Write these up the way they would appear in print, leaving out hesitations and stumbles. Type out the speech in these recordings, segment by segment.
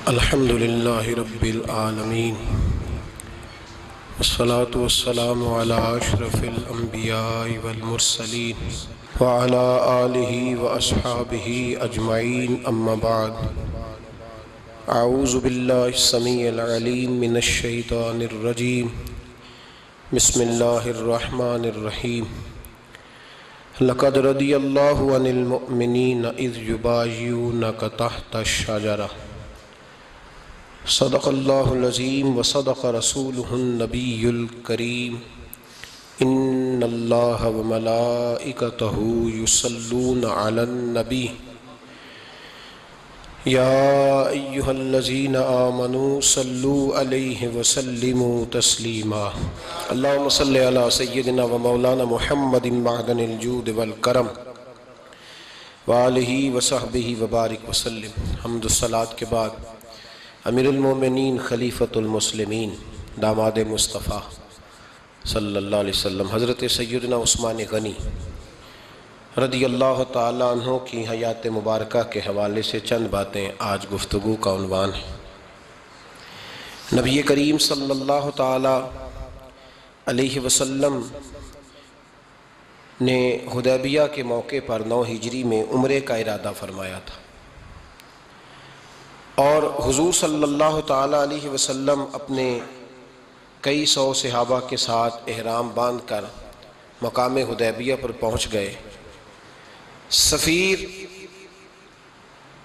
الحمد للہ رب العالمین والصلاة والسلام علی اشرف الانبیاء والمرسلین وعلی آلہ واصحابہ اجمعین اما بعد اعوذ باللہ السمیع العلیم من الشیطان الرجیم بسم اللہ الرحمن الرحیم لقد رضی اللہ عن المؤمنین اذ یبایعونک تحت الشجرہ صدق اللہ العظیم وصدق رسولہ النبی الکریم ان اللہ وملائکتہ یصلون علی النبی یا ایہا الذین آمنوا صلوا علیہ وسلموا تسلیما اللہم صلی علی سیدنا و مولانا محمد معدن الجود والکرم وآلہ وصحبہ وبارک وسلم۔ حمد الصلاۃ کے بعد امیر المومنین خلیفۃ المسلمین داماد مصطفیٰ صلی اللہ علیہ وسلم حضرت سیدنا عثمان غنی رضی اللہ تعالیٰ عنہ کی حیات مبارکہ کے حوالے سے چند باتیں آج گفتگو کا عنوان ہے۔ نبی کریم صلی اللہ تعالیٰ علیہ وسلم نے حدیبیہ کے موقع پر 9 ہجری میں عمرے کا ارادہ فرمایا تھا، اور حضور صلی اللہ تعالیٰ علیہ وسلم اپنے کئی سو صحابہ کے ساتھ احرام باندھ کر مقام حدیبیہ پر پہنچ گئے۔ سفیر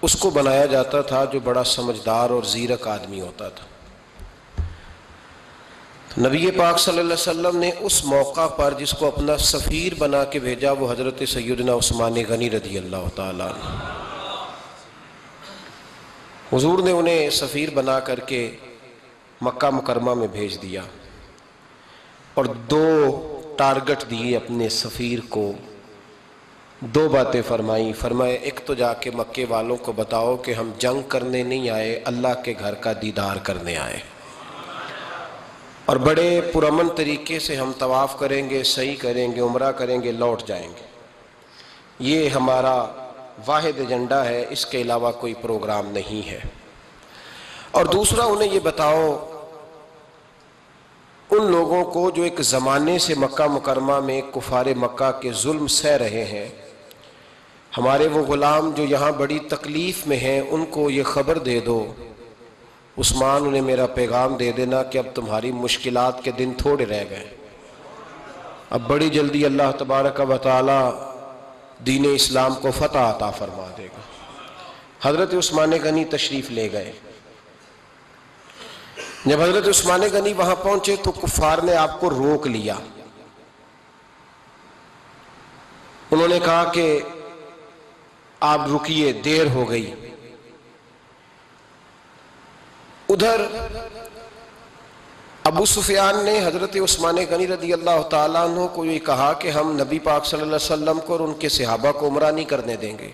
اس کو بنایا جاتا تھا جو بڑا سمجھدار اور زیرک آدمی ہوتا تھا۔ نبی پاک صلی اللہ علیہ وسلم نے اس موقع پر جس کو اپنا سفیر بنا کے بھیجا وہ حضرت سیدنا عثمان غنی رضی اللہ تعالیٰ عنہ۔ حضور نے انہیں سفیر بنا کر کے مکہ مکرمہ میں بھیج دیا اور 2 ٹارگٹ دیے اپنے سفیر کو، 2 باتیں فرمائیں۔ فرمائے ایک تو جا کے مکے والوں کو بتاؤ کہ ہم جنگ کرنے نہیں آئے، اللہ کے گھر کا دیدار کرنے آئے، اور بڑے پرامن طریقے سے ہم طواف کریں گے، سعی کریں گے، عمرہ کریں گے، لوٹ جائیں گے۔ یہ ہمارا واحد ایجنڈا ہے، اس کے علاوہ کوئی پروگرام نہیں ہے۔ اور دوسرا انہیں یہ بتاؤ ان لوگوں کو جو ایک زمانے سے مکہ مکرمہ میں کفار مکہ کے ظلم سہ رہے ہیں، ہمارے وہ غلام جو یہاں بڑی تکلیف میں ہیں، ان کو یہ خبر دے دو، عثمان انہیں میرا پیغام دے دینا کہ اب تمہاری مشکلات کے دن تھوڑے رہ گئے، اب بڑی جلدی اللہ تبارک و تعالی دین اسلام کو فتح عطا فرما دے گا۔ حضرت عثمان غنی تشریف لے گئے۔ جب حضرت عثمان غنی وہاں پہنچے تو کفار نے آپ کو روک لیا۔ انہوں نے کہا کہ آپ رکیے، دیر ہو گئی۔ ادھر ابو سفیان نے حضرت عثمان غنی رضی اللہ تعالیٰ عنہ کو یہ کہا کہ ہم نبی پاک صلی اللہ علیہ وسلم کو اور ان کے صحابہ کو عمرہ نہیں کرنے دیں گے،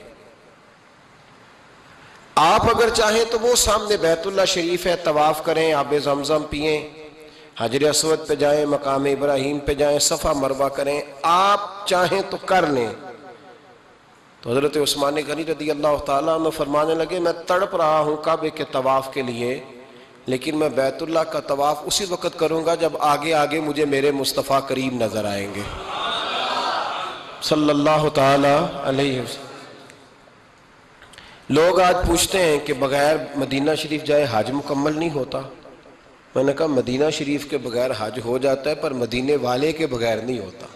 آپ اگر چاہیں تو وہ سامنے بیت اللہ شریف ہے، طواف کریں، آب زمزم پئیں، حجر اسود پہ جائیں، مقام ابراہیم پہ جائیں، صفا مروہ کریں، آپ چاہیں تو کر لیں۔ تو حضرت عثمان غنی رضی اللہ تعالیٰ عنہ فرمانے لگے میں تڑپ رہا ہوں کعبے کے طواف کے لیے، لیکن میں بیت اللہ کا طواف اسی وقت کروں گا جب آگے آگے مجھے میرے مصطفیٰ کریم نظر آئیں گے صلی اللہ تعالی علیہ وسلم۔ لوگ آج پوچھتے ہیں کہ بغیر مدینہ شریف جائے حج مکمل نہیں ہوتا۔ میں نے کہا مدینہ شریف کے بغیر حج ہو جاتا ہے، پر مدینے والے کے بغیر نہیں ہوتا،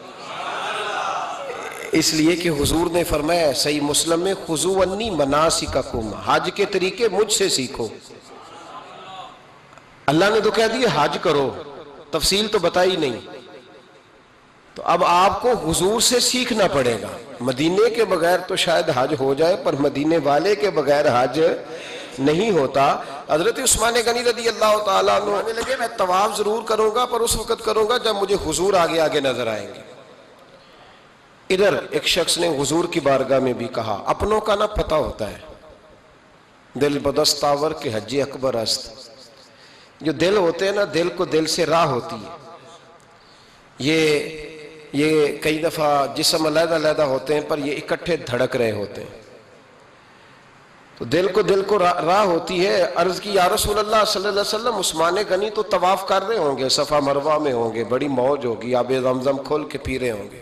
اس لیے کہ حضور نے فرمایا صحیح مسلم میں خذوا عنی مناسککم، حج کے طریقے مجھ سے سیکھو۔ اللہ نے تو کہہ دیا حج کرو، تفصیل تو بتائی نہیں، تو اب آپ کو حضور سے سیکھنا پڑے گا۔ مدینے کے بغیر تو شاید حج ہو جائے، پر مدینے والے کے بغیر حج نہیں ہوتا۔ حضرت عثمان غنی رضی اللہ تعالیٰ عنہ آنے لگے میں طواف ضرور کروں گا، پر اس وقت کروں گا جب مجھے حضور آگے آگے نظر آئیں گے۔ ادھر ایک شخص نے حضور کی بارگاہ میں بھی کہا اپنوں کا نہ پتہ ہوتا ہے، دل بدست آور کے حج اکبر است۔ جو دل ہوتے ہیں نا، دل کو دل سے راہ ہوتی ہے۔ یہ کئی دفعہ جسم علیحدہ علیحدہ ہوتے ہیں پر یہ اکٹھے دھڑک رہے ہوتے ہیں۔ تو دل کو راہ ہوتی ہے. عرض کی یا رسول اللہ صلی اللہ علیہ وسلم عثمان غنی تو طواف کر رہے ہوں گے، صفا مروہ میں ہوں گے، بڑی موج ہوگی، آب زمزم کھول کے پی رہے ہوں گے.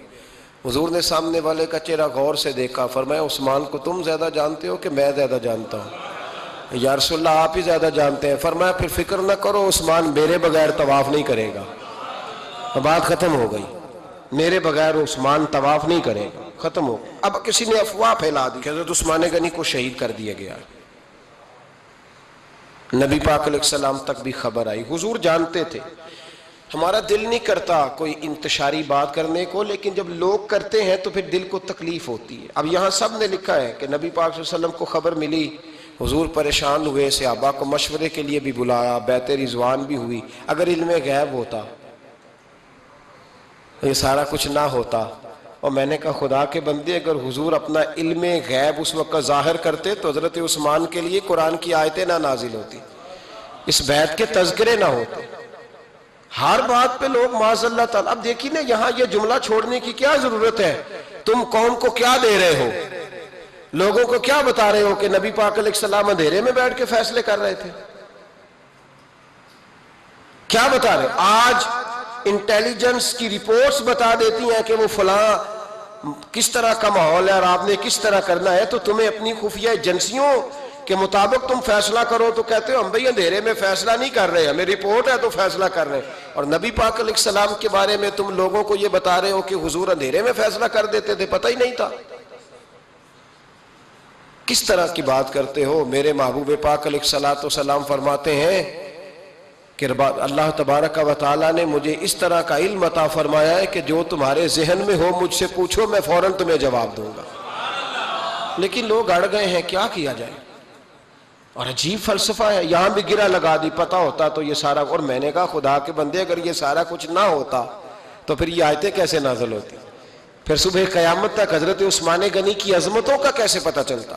حضور نے سامنے والے کا چہرہ غور سے دیکھا، فرمایا عثمان کو تم زیادہ جانتے ہو کہ میں زیادہ جانتا ہوں؟ یا رسول اللہ آپ ہی زیادہ جانتے ہیں. فرمایا پھر فکر نہ کرو، عثمان میرے بغیر طواف نہیں کرے گا. بات ختم ہو گئی، میرے بغیر عثمان طواف نہیں کرے گا، ختم ہو. اب کسی نے افواہ پھیلا دی کہ حضرت عثمان غنی کو شہید کر دیا گیا. نبی پاک علیہ السلام تک بھی خبر آئی. حضور جانتے تھے. ہمارا دل نہیں کرتا کوئی انتشاری بات کرنے کو، لیکن جب لوگ کرتے ہیں تو پھر دل کو تکلیف ہوتی ہے. اب یہاں سب نے لکھا ہے کہ نبی پاک صلی اللہ علیہ وسلم کو خبر ملی، حضور پریشان ہوئے، صحابہ کو مشورے کے لیے بھی بلایا، بیعت رضوان بھی ہوئی. اگر علم غیب ہوتا، یہ سارا کچھ نہ ہوتا. اور میں نے کہا خدا کے بندے، اگر حضور اپنا علم غیب اس وقت ظاہر کرتے تو حضرت عثمان کے لیے قرآن کی آیتیں نہ نازل ہوتی، اس بیعت کے تذکرے نہ ہوتے. ہر بات پہ لوگ معاذ اللہ تعالیٰ. اب دیکھیں نا، یہاں یہ جملہ چھوڑنے کی کیا ضرورت ہے؟ تم قوم کو کیا دے رہے ہو؟ لوگوں کو کیا بتا رہے ہو کہ نبی پاک علیہ السلام اندھیرے میں بیٹھ کے فیصلے کر رہے تھے؟ کیا بتا رہے؟ آج انٹیلیجنس کی رپورٹس بتا دیتی ہیں کہ وہ فلاں کس طرح کا ماحول ہے اور آپ نے کس طرح کرنا ہے، تو تمہیں اپنی خفیہ ایجنسیوں کے مطابق تم فیصلہ کرو تو کہتے ہو ہم بھئی اندھیرے میں فیصلہ نہیں کر رہے، ہمیں رپورٹ ہے تو فیصلہ کر رہے ہیں. اور نبی پاک علیہ السلام کے بارے میں تم لوگوں کو یہ بتا رہے ہو کہ حضور اندھیرے میں فیصلہ کر دیتے تھے، پتہ ہی نہیں تھا. کس طرح کی بات کرتے ہو؟ میرے محبوب پاک علیہ السلام فرماتے ہیں کہ اللہ تبارک و تعالیٰ نے مجھے اس طرح کا علم عطا فرمایا ہے کہ جو تمہارے ذہن میں ہو مجھ سے پوچھو، میں فوراً تمہیں جواب دوں گا. لیکن لوگ اڑ گئے ہیں، کیا کیا جائے؟ اور عجیب فلسفہ ہے. یہاں بھی گرہ لگا دی، پتہ ہوتا تو یہ سارا. اور میں نے کہا خدا کے بندے، اگر یہ سارا کچھ نہ ہوتا تو پھر یہ آیتیں کیسے نازل ہوتی؟ پھر صبح قیامت تک حضرت عثمان غنی کی عظمتوں کا کیسے پتہ چلتا؟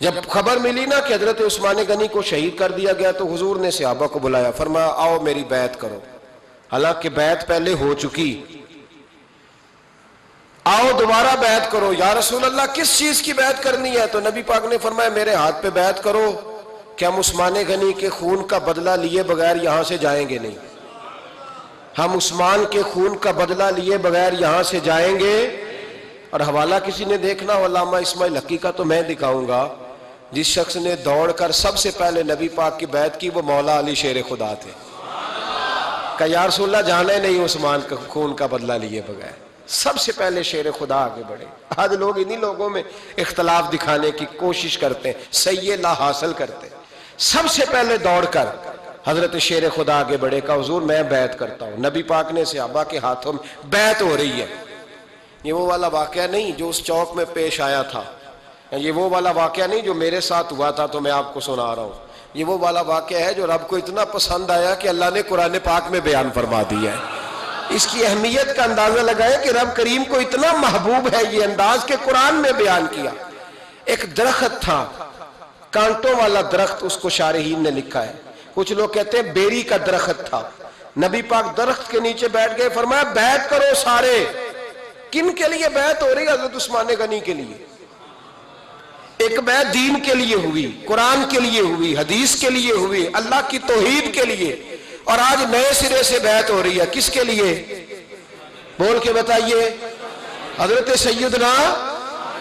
جب خبر ملی نا کہ حضرت عثمان غنی کو شہید کر دیا گیا تو حضور نے صحابہ کو بلایا، فرمایا آؤ میری بیعت کرو. حالانکہ بیعت پہلے ہو چکی، آؤ دوبارہ بیعت کرو. یا رسول اللہ کس چیز کی بیعت کرنی ہے؟ تو نبی پاک نے فرمایا میرے ہاتھ پہ بیعت کرو کہ ہم عثمان غنی کے خون کا بدلہ لیے بغیر یہاں سے جائیں گے نہیں. ہم عثمان کے خون کا بدلہ لیے بغیر یہاں سے جائیں گے. اور حوالہ کسی نے دیکھنا ہو علامہ اسماعیل حقی کا تو میں دکھاؤں گا. جس شخص نے دوڑ کر سب سے پہلے نبی پاک کی بیعت کی وہ مولا علی شیر خدا تھے. کہ یا رسول اللہ جانا ہی نہیں عثمان کا خون کا بدلہ لیے بغیر. سب سے پہلے شیر خدا آگے بڑھے. آج لوگ انہی لوگوں میں اختلاف دکھانے کی کوشش کرتے ہیں، صحیح لا حاصل کرتے ہیں. سب سے پہلے دوڑ کر حضرت شیر خدا آگے بڑھے، کہا حضور میں بیعت کرتا ہوں. نبی پاک نے صحابہ کے ہاتھوں میں بیعت ہو رہی ہے. یہ وہ والا واقعہ نہیں جو اس چوک میں پیش آیا تھا، یہ وہ والا واقعہ نہیں جو میرے ساتھ ہوا تھا تو میں آپ کو سنا رہا ہوں. یہ وہ والا واقعہ ہے جو رب کو اتنا پسند آیا کہ اللہ نے قرآن پاک میں بیان فرما دیا ہے. اس کی اہمیت کا اندازہ لگائے کہ رب کریم کو اتنا محبوب ہے یہ انداز کہ قرآن میں بیان کیا. ایک درخت تھا، کانٹوں والا درخت، اس کو شارحین نے لکھا ہے. کچھ لوگ کہتے ہیں بیری کا درخت تھا. نبی پاک درخت کے نیچے بیٹھ گئے، فرمایا بیعت کرو سارے. کن کے لیے بیعت ہو رہی؟ حضرت عثمان غنی کے لیے. ایک بیعت دین کے لیے ہوئی، قرآن کے لیے ہوئی، حدیث کے لیے ہوئی، اللہ کی توحید کے لیے. اور آج نئے سرے سے بیعت ہو رہی ہے. کس کے لیے؟ بول کے بتائیے. حضرت سیدنا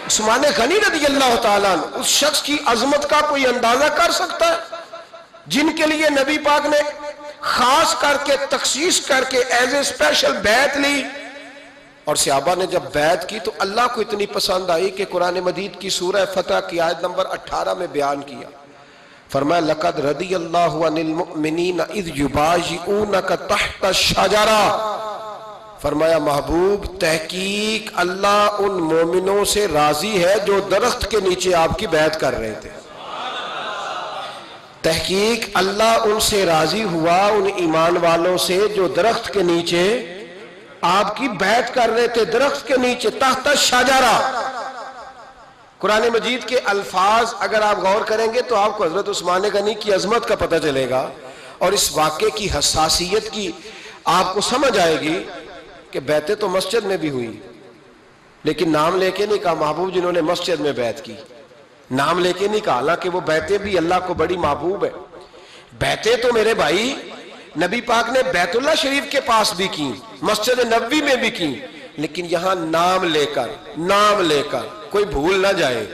عثمان غنی رضی اللہ تعالیٰ عنہ. اس شخص کی عظمت کا کوئی اندازہ کر سکتا ہے؟ جن کے لیے نبی پاک نے خاص کر کے تخصیص کر کے ایز اے اسپیشل بیعت لی. اور صحابہ نے جب بیعت کی تو اللہ کو اتنی پسند آئی کہ قرآن مجید کی سورہ فتح کی آیت نمبر 18 میں بیان کیا. فرمایا لقد رضی اللہ عن المؤمنین اذ یبایعونک تحت الشجرہ. فرمایا محبوب تحقیق اللہ ان مومنوں سے راضی ہے جو درخت کے نیچے آپ کی بیعت کر رہے تھے. تحقیق اللہ ان سے راضی ہوا، ان ایمان والوں سے جو درخت کے نیچے آپ کی بیعت کر رہے تھے. درخت کے نیچے تحت الشجرہ. قرآن مجید کے الفاظ اگر آپ غور کریں گے تو آپ کو حضرت عثمان غنی کی عظمت کا پتہ چلے گا اور اس واقعے کی حساسیت کی آپ کو سمجھ آئے گی کہ بیعتیں تو مسجد میں بھی ہوئی لیکن نام لے کے نہیں کہا محبوب جنہوں نے مسجد میں بیعت کی. نام لے کے نہیں کہا، حالانکہ وہ بیعتیں بھی اللہ کو بڑی محبوب ہے. بیعتیں تو میرے بھائی نبی پاک نے بیت اللہ شریف کے پاس بھی کی، مسجد نبوی میں بھی کی، لیکن یہاں نام لے کر کوئی بھول نہ جائے.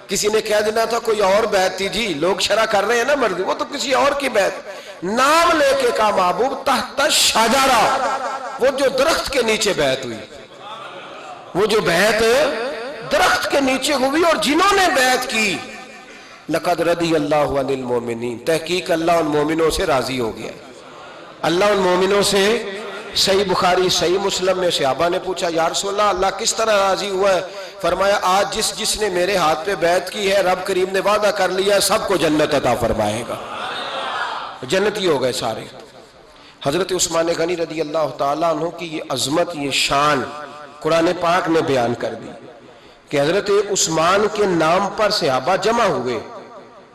کسی نے کہہ دینا تھا کوئی اور بیعت تھی جی، لوگ شرح کر رہے ہیں نا مرد، وہ تو کسی اور کی بیعت. نام لے کے کہا محبوب تحت شجرہ، وہ جو درخت کے نیچے بیعت ہوئی، وہ جو بیعت درخت کے نیچے ہوئی، اور جنہوں نے بیعت کی لقد رضی اللہ عن المومنین، تحقیق اللہ ان مومنوں سے راضی ہو گیا. اللہ ان مومنوں سے، صحیح بخاری صحیح مسلم میں صحابہ نے پوچھا یا رسول اللہ کس طرح راضی ہوا ہے؟ فرمایا آج جس نے میرے ہاتھ پہ بیعت کی ہے رب کریم نے وعدہ کر لیا ہے سب کو جنت عطا فرمائے گا، جنتی ہو گئے سارے. حضرت عثمان غنی رضی اللہ تعالیٰ عنہ کی یہ عظمت، یہ شان قرآن پاک نے بیان کر دی کہ حضرت عثمان کے نام پر صحابہ جمع ہوئے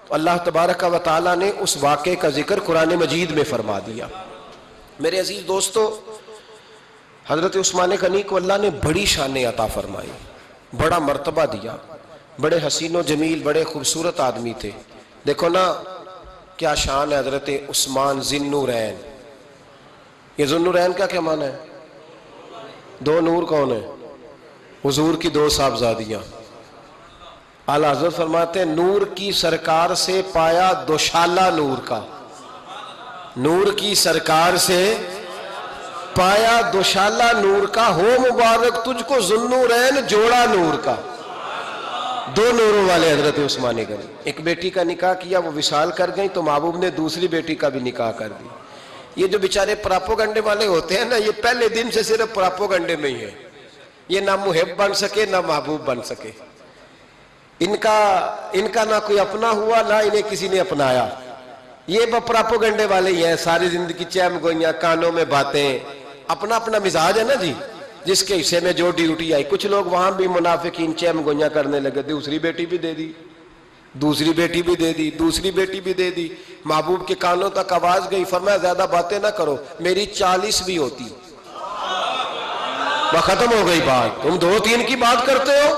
تو اللہ تبارک و تعالیٰ نے اس واقعے کا ذکر قرآن مجید میں فرما دیا. میرے عزیز دوستو، حضرت عثمان غنی کو اللہ نے بڑی شان عطا فرمائی، بڑا مرتبہ دیا، بڑے حسین و جمیل، بڑے خوبصورت آدمی تھے. دیکھو نا کیا شان ہے حضرت عثمان ذی النورین. یہ ذو النورین کا کیا معنی ہے؟ دو نور کون ہے؟ حضور کی دو صاحبزادیاں. اعلیٰ حضرت فرماتے ہیں نور کی سرکار سے پایا دوشالہ نور کا، نور کی سرکار سے پایا دوشالہ نور کا، ہو مبارک تجھ کو ذو النورین جوڑا نور کا. دو نوروں والے حضرت عثمان غنی. ایک بیٹی کا نکاح کیا، وہ وصال کر گئی تو محبوب نے دوسری بیٹی کا بھی نکاح کر دی. یہ جو بیچارے پراپوگنڈے والے ہوتے ہیں نا، یہ پہلے دن سے صرف پراپوگنڈے میں ہی ہے. یہ نہ محب بن سکے نہ محبوب بن سکے. ان کا نہ کوئی اپنا ہوا نہ انہیں کسی نے اپنایا. یہ پراپوگنڈے والے ہی ہیں، ساری زندگی چیم گوئیاں، کانوں میں باتیں. اپنا اپنا مزاج ہے نا جی، جس کے حصے میں جو ڈیوٹی آئی. کچھ لوگ وہاں بھی منافقین چیم گوئیاں کرنے لگے، دوسری بیٹی بھی دے دی، دوسری بیٹی بھی دے دی، دوسری بیٹی بھی دے دی. محبوب کے کانوں تک آواز گئی، فرمایا زیادہ باتیں نہ کرو، میری 40 بھی ہوتی. وہ ختم ہو گئی بات، تم 2-3 کی بات کرتے ہو.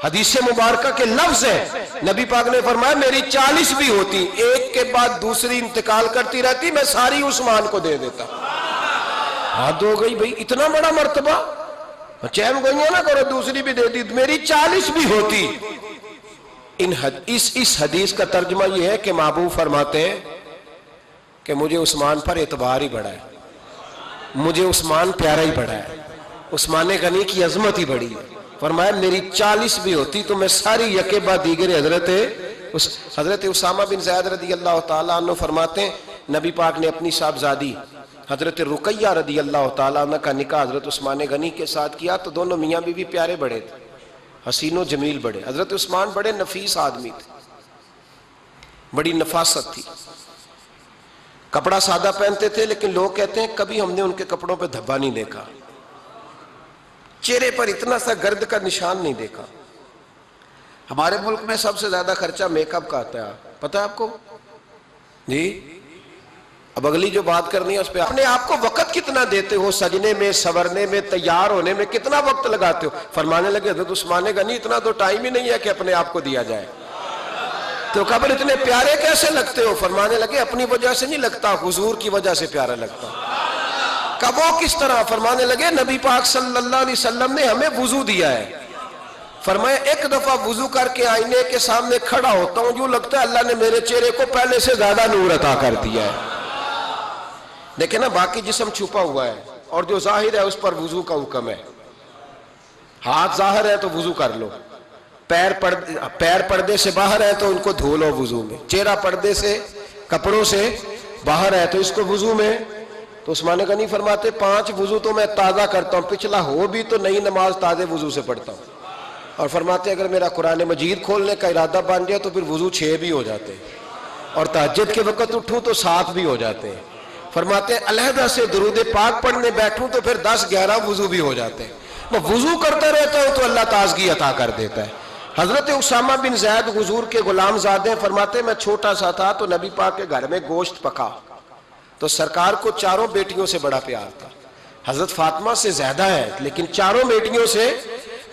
حدیث مبارکہ کے لفظ ہے، نبی پاک نے فرمایا میری 40 بھی ہوتی، ایک کے بعد دوسری انتقال کرتی رہتی، میں ساری عثمان کو دے دیتا. حد ہو گئی بھئی، اتنا بڑا مرتبہ. چیم گوئیاں نہ کرو، دوسری بھی دے دی، میری 40 بھی ہوتی. اس حدیث کا ترجمہ یہ ہے کہ محبوب فرماتے ہیں کہ مجھے عثمان پر اعتبار ہی بڑا ہے، مجھے عثمان پیارا ہی بڑا ہے، عثمان غنی کی عظمت ہی بڑی ہے. فرمایا میری 40 بھی ہوتی تو میں ساری یکے بعد دیگر حضرت اسامہ بن زید رضی اللہ تعالیٰ عنہ فرماتے ہیں نبی پاک نے اپنی صاحبزادی حضرت رقیہ رضی اللہ تعالیٰ عنہ کا نکاح حضرت عثمان غنی کے ساتھ کیا تو دونوں میاں بیوی پیارے بڑے تھے، حسین و جمیل بڑے. حضرت عثمان بڑے نفیس آدمی تھے، بڑی نفاست تھی. کپڑا سادہ پہنتے تھے لیکن لوگ کہتے ہیں کبھی ہم نے ان کے کپڑوں پہ دھبا نہیں دیکھا، چہرے پر اتنا سا گرد کا نشان نہیں دیکھا. ہمارے ملک میں سب سے زیادہ خرچہ میک اپ کا آتا ہے، پتہ ہے آپ کو جی؟ اب اگلی جو بات کرنی ہے اس پہ اپنے آپ کو وقت کتنا دیتے ہو، سجنے میں، سورنے میں، تیار ہونے میں کتنا وقت لگاتے ہو. فرمانے لگے حضرت عثمان غنی اتنا تو ٹائم ہی نہیں ہے کہ اپنے آپ کو دیا جائے. تو قبر اتنے پیارے کیسے لگتے ہو؟ فرمانے لگے اپنی وجہ سے نہیں لگتا، حضور کی وجہ سے پیارا لگتا. کب وہ کس طرح؟ فرمانے لگے نبی پاک صلی اللہ علیہ وسلم نے ہمیں وضو دیا ہے. فرمایا ایک دفعہ وضو کر کے آئینے کے سامنے کھڑا ہوتا ہوں یوں لگتا ہے اللہ نے میرے چہرے کو پہلے سے زیادہ نور عطا کر دیا ہے. دیکھیں نا باقی جسم چھپا ہوا ہے اور جو ظاہر ہے اس پر وضو کا حکم ہے. ہاتھ ظاہر ہے تو وضو کر لو، پیر پردے سے باہر ہے تو ان کو دھو لو وضو میں، چہرہ پردے سے کپڑوں سے باہر ہے تو اس کو وضو میں. تو عثمان غنی فرماتے 5 وضو تو میں تازہ کرتا ہوں، پچھلا ہو بھی تو نئی نماز تازے وضو سے پڑھتا ہوں. اور فرماتے اگر میرا قرآن مجید کھولنے کا ارادہ بن جائے تو پھر وضو 6 بھی ہو جاتے ہیں، اور تہجد کے وقت اٹھوں تو 7 بھی ہو جاتے ہیں. فرماتے ہیں علیحدہ سے درود پاک پڑھنے بیٹھوں تو پھر 10-11 وضو بھی ہو جاتے ہیں. میں وضو کرتا رہتا ہوں تو اللہ تازگی عطا کر دیتا ہے. حضرت اسامہ بن زید حضور کے غلام زادے ہیں. فرماتے ہیں میں چھوٹا سا تھا تو نبی پاک کے گھر میں گوشت پکا تو سرکار کو 4 بیٹیوں سے بڑا پیار تھا. حضرت فاطمہ سے زیادہ ہے لیکن 4 بیٹیوں سے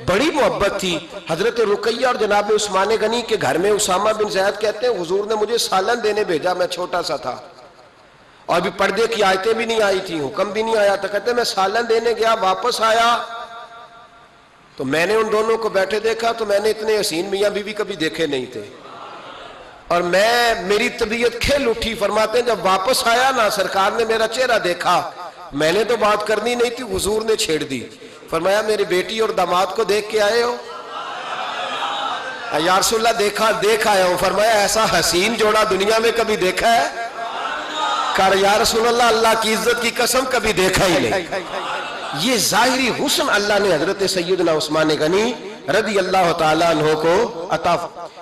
بڑی محبت تھی. حضرت رقیہ اور جناب عثمان غنی کے گھر میں اسامہ بن زید کہتے ہیں حضور نے مجھے سالن دینے بھیجا, میں چھوٹا سا تھا اور ابھی پردے کی آیتیں بھی نہیں آئی تھی, حکم بھی نہیں آیا تھا. کہتے ہیں میں سالن دینے گیا, واپس آیا تو میں نے ان دونوں کو بیٹھے دیکھا تو میں نے اتنے حسین میاں بیوی کبھی دیکھے نہیں تھے, اور میری طبیعت کھل اٹھی. فرماتے ہیں جب واپس آیا نا, سرکار نے میرا چہرہ دیکھا, میں نے تو بات کرنی نہیں تھی, حضور نے چھیڑ دی. فرمایا میری بیٹی اور داماد کو دیکھ کے آئے ہو؟ یا رسول اللہ دیکھ آیا ہوں. فرمایا ایسا حسین جوڑا دنیا میں کبھی دیکھا ہے؟ کہا یا رسول اللہ اللہ کی عزت کی قسم کبھی دیکھا ہی نہیں. یہ ظاہری حسن اللہ نے حضرت سیدنا عثمان غنی رضی اللہ تعالیٰ عنہ کو عطا.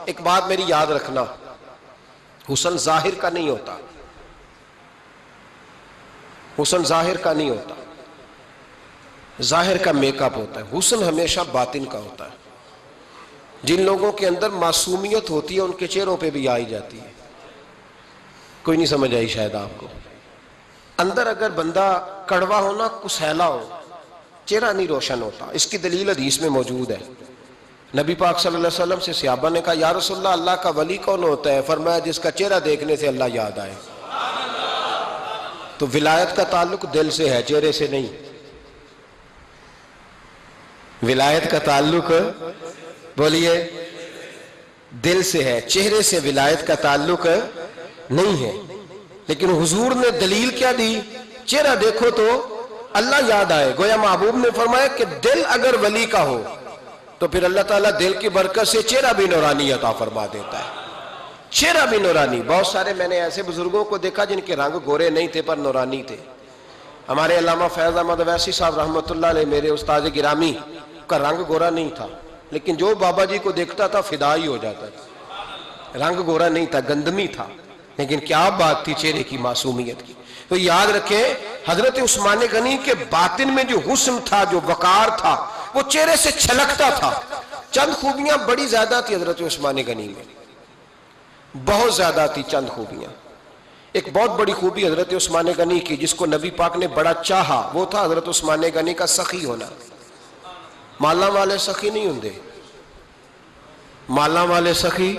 ایک بات میری یاد رکھنا, حسن ظاہر کا نہیں ہوتا, حسن ظاہر کا نہیں ہوتا, ظاہر کا میک اپ ہوتا ہے. حسن ہمیشہ باطن کا ہوتا ہے. جن لوگوں کے اندر معصومیت ہوتی ہے ان کے چہروں پہ بھی آئی جاتی ہے. کوئی نہیں سمجھ آئی شاید آپ کو. اندر اگر بندہ کڑوا ہونا, کسیلا ہو, چہرہ نہیں روشن ہوتا. اس کی دلیل حدیث میں موجود ہے. نبی پاک صلی اللہ علیہ وسلم سے صحابہ نے کہا یا رسول اللہ اللہ کا ولی کون ہوتا ہے؟ فرمایا جس کا چہرہ دیکھنے سے اللہ یاد آئے. تو ولایت کا تعلق دل سے ہے, چہرے سے نہیں. ولایت کا تعلق بولیے دل سے ہے, چہرے سے ولایت کا تعلق نہیں ہے. لیکن حضور نے دلیل کیا دی؟ چہرہ دیکھو تو اللہ یاد آئے. گویا محبوب نے فرمایا کہ دل اگر ولی کا ہو تو پھر اللہ تعالیٰ دل کی برکت سے چہرہ بھی نورانی عطا فرما دیتا ہے. چہرہ بھی نورانی. بہت سارے میں نے ایسے بزرگوں کو دیکھا جن کے رنگ گورے نہیں تھے پر نورانی تھے. ہمارے علامہ فیض احمد اویسی صاحب رحمۃ اللہ علیہ, میرے استاد گرامی, کا رنگ گورا نہیں تھا, لیکن جو بابا جی کو دیکھتا تھا فدا ہی ہو جاتا تھا. رنگ گورا نہیں تھا, گندمی تھا, لیکن کیا بات تھی چہرے کی معصومیت کی. تو یاد رکھیں حضرت عثمان غنی کے باطن میں جو حسن تھا, جو وقار تھا, وہ چہرے سے چھلکتا تھا. چند خوبیاں بڑی زیادہ تھی حضرت عثمان غنی میں, بہت زیادہ تھی چند خوبیاں. ایک بہت بڑی خوبی حضرت عثمان غنی کی جس کو نبی پاک نے بڑا چاہا, وہ تھا حضرت عثمان غنی کا سخی ہونا. مالا والے سخی نہیں ہوندے, مالا والے سخی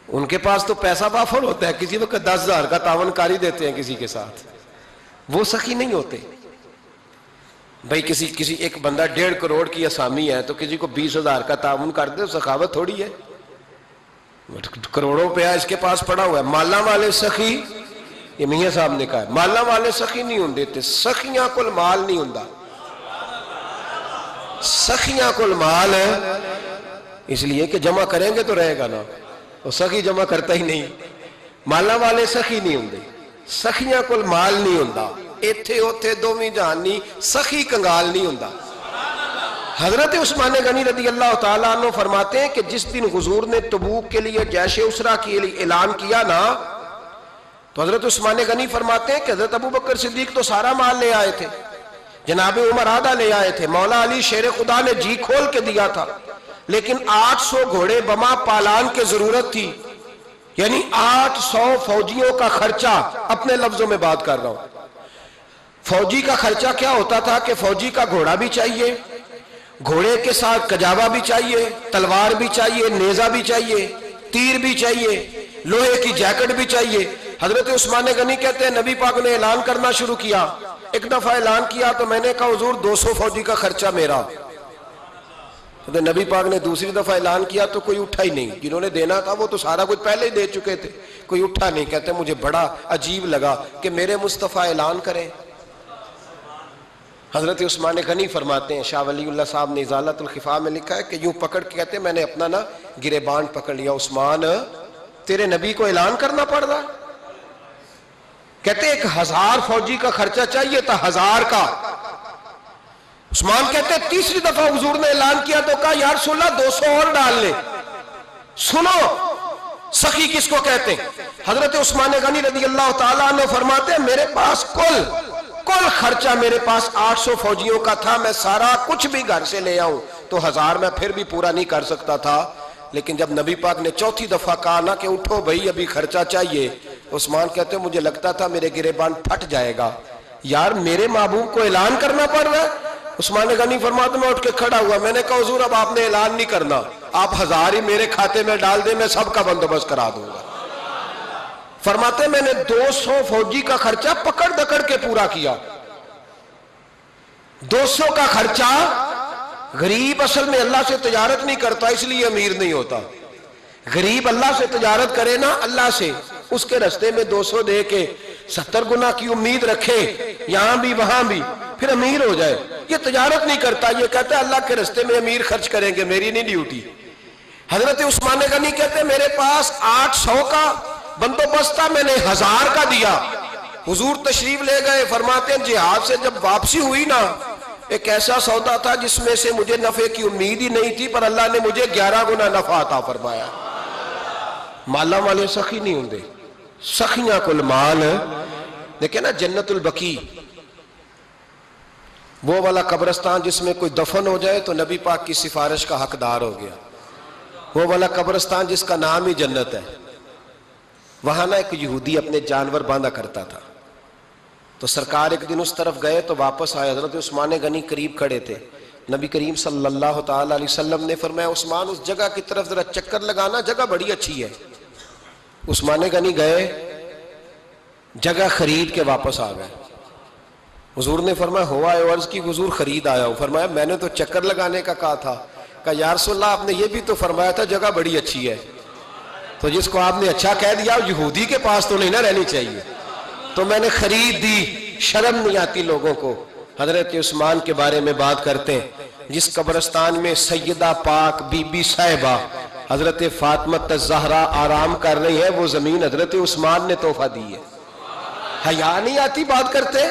ان کے پاس تو پیسہ بافر ہوتا ہے, کسی وقت 10,000 کا تعاون کاری دیتے ہیں کسی کے ساتھ, وہ سخی نہیں ہوتے. بھئی کسی ایک بندہ 1.5 کروڑ کی اسامی ہے تو کسی کو 20,000 کا تعاون کر دے, سخاوت تھوڑی ہے. کروڑوں روپیہ اس کے پاس پڑا ہوا ہے. مالا والے سخی, یہ میاں صاحب نے کہا ہے, مالا والے سخی نہیں ہوندے. سخیاں کل مال نہیں ہوندا, سخیاں کل مال ہے, اس لیے کہ جمع کریں گے تو رہے گا نا, وہ سخی جمع کرتا ہی نہیں. مالا والے سخی نہیں ہوندے, سخیاں کل مال نہیں ہوندا. ایتھے اوتھے دوویں جہانی, سخی کنگال نہیں ہوندا. حضرت عثمان غنی رضی اللہ تعالیٰ عنہ فرماتے ہیں کہ جس دن حضور نے تبوک کے لیے جیش اسرا کے لیے اعلان کیا نا, تو حضرت عثمان غنی فرماتے ہیں کہ حضرت ابو بکر صدیق تو سارا مال لے آئے تھے, جناب عمر آدھا لے آئے تھے, مولا علی شیر خدا نے جی کھول کے دیا تھا, لیکن 800 گھوڑے بما پالان کی ضرورت تھی. یعنی 800 فوجیوں کا خرچہ, اپنے لفظوں میں بات کر رہا ہوں. فوجی کا خرچہ کیا ہوتا تھا کہ فوجی کا گھوڑا بھی چاہیے, گھوڑے کے ساتھ کجاوا بھی چاہیے, تلوار بھی چاہیے, نیزہ بھی چاہیے, تیر بھی چاہیے, لوہے کی جیکٹ بھی چاہیے. حضرت عثمان غنی کہتے ہیں نبی پاک نے اعلان کرنا شروع کیا. ایک دفعہ اعلان کیا تو میں نے کہا حضور 200 فوجی کا خرچہ میرا. تو نبی پاک نے دوسری دفعہ اعلان کیا تو کوئی اٹھا ہی نہیں. جنہوں نے دینا تھا وہ تو سارا کچھ پہلے ہی دے چکے تھے, کوئی اٹھا نہیں. کہتے مجھے بڑا عجیب لگا کہ میرے مصطفیٰ اعلان کریں. حضرت عثمان غنی فرماتے ہیں, شاہ ولی اللہ صاحب نے ازالت الخفا میں لکھا ہے کہ یوں پکڑ کے کہتے ہیں میں نے اپنا نا گریبان پکڑ لیا, عثمان تیرے نبی کو اعلان کرنا پڑ رہا. کہتے 1000 فوجی کا خرچہ چاہیے تھا, 1000 کا. عثمان کہتے تیسری دفعہ حضور نے اعلان کیا تو کہا یا رسول اللہ 200 اور ڈال لے. سنو سخی کس کو کہتے ہیں. حضرت عثمان غنی رضی اللہ تعالیٰ عنہ فرماتے ہیں میرے پاس کل خرچہ میرے پاس 800 فوجیوں کا تھا, میں سارا کچھ بھی گھر سے لے آؤں تو 1000 میں پھر بھی پورا نہیں کر سکتا تھا. لیکن جب نبی پاک نے چوتھی دفعہ کہا نا کہ اٹھو بھائی ابھی خرچہ چاہیے, عثمان کہتے ہیں مجھے لگتا تھا میرے گریبان پھٹ جائے گا. یار میرے محبوب کو اعلان کرنا پڑ رہا ہے, عثمان غنی فرماتے میں اٹھ کے کھڑا ہوا، میں نے کہا حضور اب آپ نے اعلان نہیں کرنا، آپ 1000 ہی میرے کھاتے میں ڈال دیں، میں سب کا بندوبست کرا دوں گا۔ فرماتے میں نے 200 فوجی کا خرچہ پکڑ دکڑ کے پورا کیا۔ 200 کا خرچہ، غریب اصل میں اللہ سے تجارت نہیں کرتا اس لیے امیر نہیں ہوتا، غریب اللہ سے تجارت کرے نا، اللہ سے اس کے رستے میں 200 دے کے 70 گنا کی امید رکھے یہاں بھی وہاں بھی، پھر امیر ہو جائے۔ یہ تجارت نہیں کرتا، یہ کہتا ہے اللہ کے رستے میں امیر خرچ کریں گے، میری نہیں ڈیوٹی۔ حضرت عثمان غنی کہتے ہیں میرے پاس 800 کا بندوبست تھا، میں نے 1000 کا دیا۔ حضور تشریف لے گئے، فرماتے ہیں جہاد سے جب واپسی ہوئی نا، ایک ایسا سودا تھا جس میں سے مجھے نفع کی امید ہی نہیں تھی، پر اللہ نے مجھے 11 گنا نفع عطا فرمایا۔ مالا والے سخی نہیں ہوندے، سخیاں کل مال۔ دیکھیں نا جنت البقیع، وہ والا قبرستان جس میں کوئی دفن ہو جائے تو نبی پاک کی سفارش کا حقدار ہو گیا، وہ والا قبرستان جس کا نام ہی جنت ہے۔ وہاں نا ایک یہودی اپنے جانور باندھا کرتا تھا، تو سرکار ایک دن اس طرف گئے تو واپس آئے، حضرت عثمان غنی قریب کھڑے تھے، نبی کریم صلی اللہ تعالی علیہ وسلم نے فرمایا عثمان اس جگہ کی طرف ذرا چکر لگانا، جگہ بڑی اچھی ہے۔ عثمان غنی گئے، جگہ خرید کے واپس آ گئے۔ حضور نے فرمایا ہوا ہے؟ عرض کی حضور خرید آیا ہوں۔ فرمایا میں نے تو چکر لگانے کا کہا تھا۔ کہا یا رسول اللہ آپ نے یہ بھی تو فرمایا تھا جگہ بڑی اچھی ہے، تو جس کو آپ نے اچھا کہہ دیا یہودی کے پاس تو نہیں نہ رہنی چاہیے، تو میں نے خرید دی۔ شرم نہیں آتی لوگوں کو۔ حضرت عثمان کے بارے میں بات کرتے ہیں، جس قبرستان میں سیدہ پاک بی بی صاحبہ حضرت فاطمہ الزہرا آرام کر رہی ہے، وہ زمین حضرت عثمان نے تحفہ دی ہے۔ حیا نہیں آتی بات کرتے؟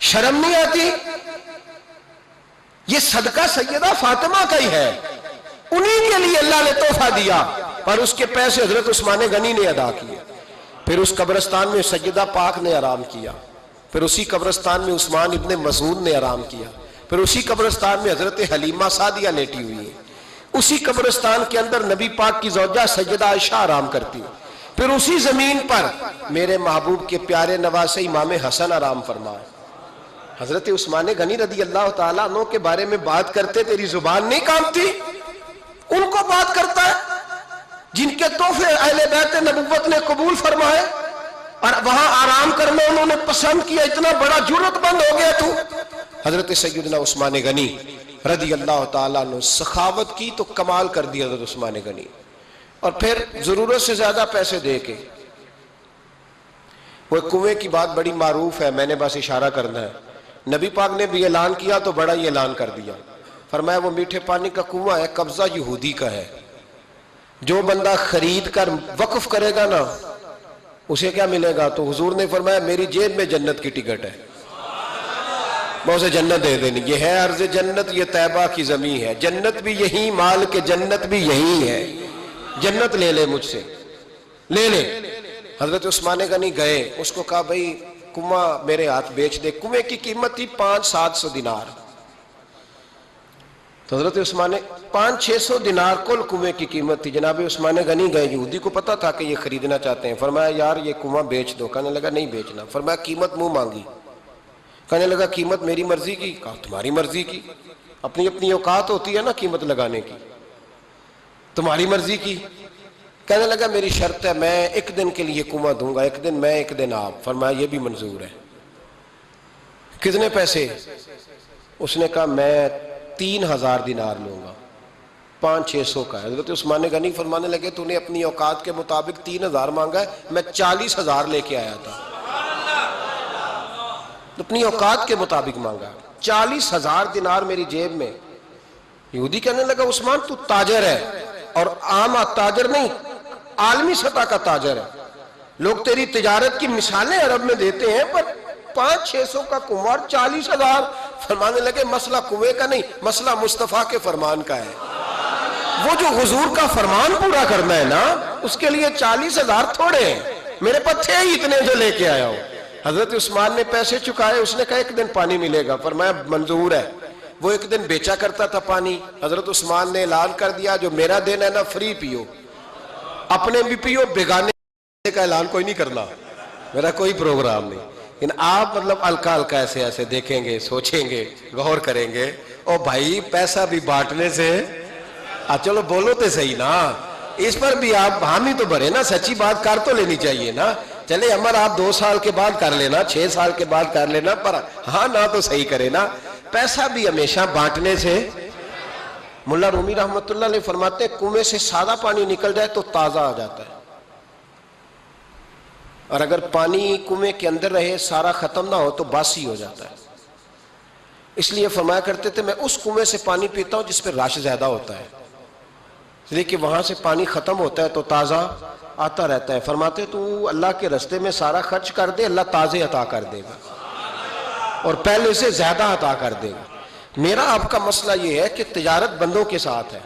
شرم نہیں آتی؟ یہ صدقہ سیدہ فاطمہ کا ہی ہے، انہی کے لیے اللہ نے تحفہ دیا، اور اس کے پیسے حضرت عثمان غنی نے ادا کیے۔ پھر اس قبرستان میں سیدہ پاک نے آرام کیا، پھر اسی قبرستان میں عثمان ابن مسعود نے آرام کیا، پھر اسی قبرستان میں حضرت حلیمہ سعدیہ لیٹی ہوئی ہے، اسی قبرستان کے اندر نبی پاک کی زوجہ سیدہ عائشہ آرام کرتی ہے، پھر اسی زمین پر میرے محبوب کے پیارے نواسے امام حسن آرام فرمائے۔ حضرت عثمان غنی رضی اللہ تعالیٰ عنہ کے بارے میں بات کرتے تیری زبان نہیں کانپتی؟ ان کو بات کرتا ہے جن کے تحفے اہل بیت نبوت نے قبول فرمائے، اور وہاں آرام کرنا انہوں نے پسند کیا، اتنا بڑا جرت بند ہو گیا تو۔ حضرت سیدنا عثمان غنی رضی اللہ تعالیٰ عنہ سخاوت کی تو کمال کر دیا حضرت عثمان غنی، اور پھر ضرورت سے زیادہ پیسے دے کے۔ وہ کنویں کی بات بڑی معروف ہے، میں نے بس اشارہ کرنا ہے، نبی پاک نے بھی اعلان کیا تو بڑا ہی اعلان کر دیا، فرمایا وہ میٹھے پانی کا کنواں ہے، قبضہ یہودی کا ہے، جو بندہ خرید کر وقف کرے گا نا اسے کیا ملے گا؟ تو حضور نے فرمایا میری جیب میں جنت کی ٹکٹ ہے، میں اسے جنت دے دینی، یہ ہے عرض جنت، یہ طیبہ کی زمین ہے، جنت بھی یہی، مال کے جنت بھی یہی ہے، جنت لے لے مجھ سے، لے لے۔ حضرت عثمان غنی گئے، اس کو کہا بھئی کنواں میرے ہاتھ بیچ دے۔ کنویں کی قیمت تھی 500-700 دینار، تو حضرت عثمان 500-600 دینار کل کنویں کی قیمت تھی۔ جناب عثمان غنی گئے، یہودی کو پتا تھا کہ یہ خریدنا چاہتے ہیں، فرمایا یار یہ کنواں بیچ دو۔ کہنے لگا نہیں بیچنا۔ فرمایا قیمت منہ مانگی، کہنے لگا قیمت میری مرضی کی؟ کہا تمہاری مرضی کی، اپنی اپنی اوقات ہوتی ہے نا قیمت لگانے کی، تمہاری مرضی کی۔ کہنے لگا میری شرط ہے میں ایک دن کے لیے کنواں دوں گا، ایک دن میں ایک دن آپ۔ فرمایا یہ بھی منظور ہے۔ کتنے پیسے؟ اس نے کہا میں 3000 دینار لوں گا، 500-600 کا ہے۔ حضرت عثمان غنی فرمانے لگے تو نے اپنی اوقات کے مطابق 3000 مانگا ہے، میں 40,000 لے کے آیا تھا، اپنی اوقات کے مطابق مانگا، 40,000 دینار میری جیب میں۔ یہودی کہنے لگا عثمان تو تاجر ہے، اور عام تاجر نہیں، عالمی سطح کا تاجر ہے، لوگ تیری تجارت کی مثالیں عرب میں دیتے ہیں، پر 500-600 کا کنواں 40,000۔ فرمانے لگے مسئلہ کنویں کا نہیں، مسئلہ مصطفیٰ کے فرمان کا ہے، وہ جو حضور کا فرمان پورا کرنا ہے نا، اس کے لیے 40,000 تھوڑے ہیں، میرے پاس تھے ہی اتنے جو لے کے آیا ہوں۔ حضرت عثمان نے پیسے چکائے، اس نے کہا ایک دن پانی ملے گا۔ فرمایا منظور ہے۔ وہ ایک دن بیچا کرتا تھا پانی، حضرت عثمان نے اعلان کر دیا جو میرا دن ہے نا فری پیو، اپنے بھی پیو، بیگانے کا اعلان کوئی نہیں کرنا، میرا کوئی پروگرام نہیں۔ لیکن آپ مطلب ہلکا ہلکا ایسے ایسے دیکھیں گے، سوچیں گے، غور کریں گے، او بھائی پیسہ بھی بانٹنے سے چلو بولو تو صحیح نا، اس پر بھی آپ حامی تو بھرے نا، سچی بات کر تو لینی چاہیے نا۔ چلے عمر آپ 2 سال کے بعد کر لینا، 6 سال کے بعد کر لینا، پر ہاں نہ تو صحیح کرے نا، پیسہ بھی ہمیشہ بانٹنے سے۔ ملا رومی رحمت اللہ علیہ فرماتے ہیں کنویں سے سادہ پانی نکل جائے تو تازہ آ جاتا ہے، اور اگر پانی کنویں کے اندر رہے سارا ختم نہ ہو تو باسی ہو جاتا ہے۔ اس لیے فرمایا کرتے تھے میں اس کنویں سے پانی پیتا ہوں جس پہ رش زیادہ ہوتا ہے، اس لیے کہ وہاں سے پانی ختم ہوتا ہے تو تازہ آتا رہتا ہے۔ فرماتے تو اللہ کے رستے میں سارا خرچ کر دے، اللہ تازے عطا کر دے گا اور پہلے سے زیادہ عطا کر دے گا۔ میرا آپ کا مسئلہ یہ ہے کہ تجارت بندوں کے ساتھ ہے،